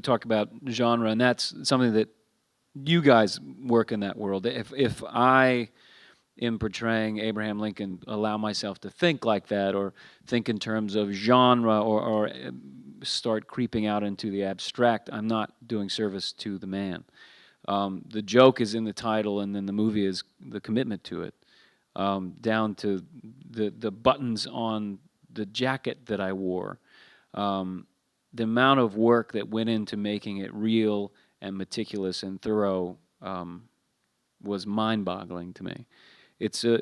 We talk about genre, and that's something that you guys work in that world. If I am portraying Abraham Lincoln, allow myself to think like that, or think in terms of genre, or start creeping out into the abstract, I'm not doing service to the man. The joke is in the title, and then the movie is the commitment to it, down to the buttons on the jacket that I wore. The amount of work that went into making it real and meticulous and thorough was mind-boggling to me. It's so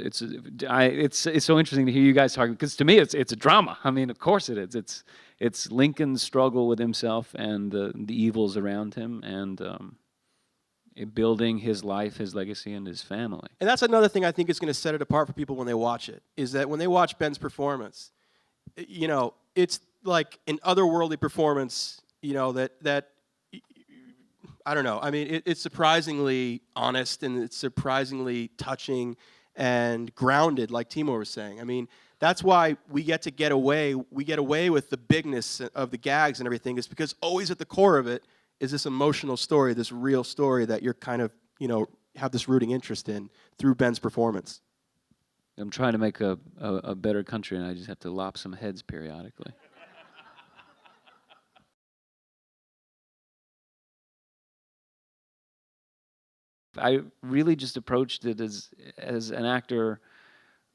interesting to hear you guys talking, because to me it's a drama. I mean, of course it is. It's Lincoln's struggle with himself and the evils around him, and building his life, his legacy, and his family. And that's another thing I think is going to set it apart for people when they watch it, is that when they watch Ben's performance, you know, it's like an otherworldly performance, you know, that I don't know. I mean, it's surprisingly honest, and it's surprisingly touching and grounded, like Timur was saying. I mean, that's why we get away with the bigness of the gags and everything, is because always at the core of it is this emotional story, this real story that you're kind of, you know, have this rooting interest in through Ben's performance. I'm trying to make a better country, and I just have to lop some heads periodically. I really just approached it as an actor.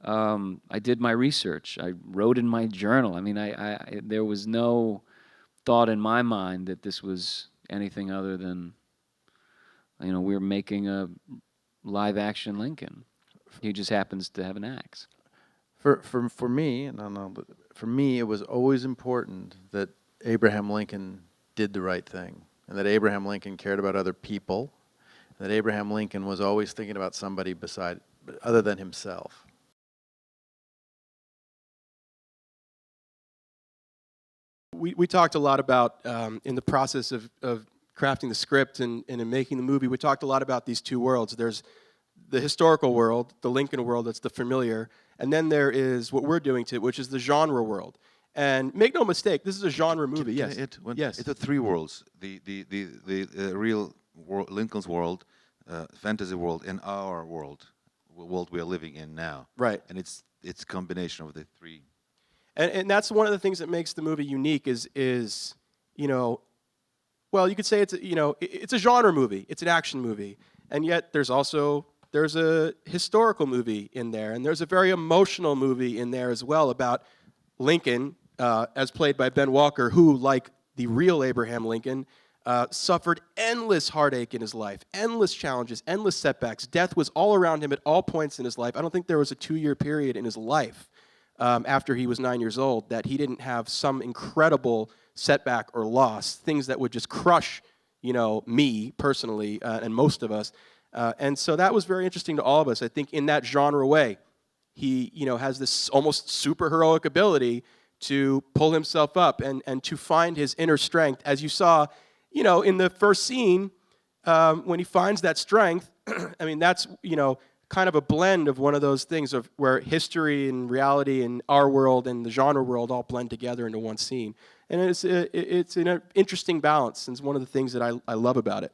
I did my research. I wrote in my journal. I mean, there was no thought in my mind that this was anything other than, you know, we're making a live-action Lincoln. He just happens to have an axe. For me, and I don't know, but for me, it was always important that Abraham Lincoln did the right thing, and that Abraham Lincoln cared about other people, and that Abraham Lincoln was always thinking about somebody other than himself. We talked a lot about, in the process of crafting the script and in making the movie, we talked a lot about these two worlds. There's the historical world, the Lincoln world, that's the familiar, and then there is what we're doing to it, which is the genre world. And make no mistake, this is a genre movie. Yes. Yes. It's three worlds: the real world, Lincoln's world, fantasy world, and our world we are living in now. Right. And it's a combination of the three. And that's one of the things that makes the movie unique is, you know, well, you could say it's a genre movie, it's an action movie, and yet there's a historical movie in there, and there's a very emotional movie in there as well about Lincoln, as played by Ben Walker, who, like the real Abraham Lincoln, suffered endless heartache in his life, endless challenges, endless setbacks. Death was all around him at all points in his life. I don't think there was a 2-year period in his life after he was 9 years old that he didn't have some incredible setback or loss, things that would just crush, you know, me personally and most of us. And so that was very interesting to all of us. I think in that genre way, he, you know, has this almost superheroic ability to pull himself up and to find his inner strength. As you saw, you know, in the first scene, when he finds that strength, I mean, that's, you know, kind of a blend of one of those things of where history and reality and our world and the genre world all blend together into one scene. And it's an interesting balance, and it's one of the things that I love about it.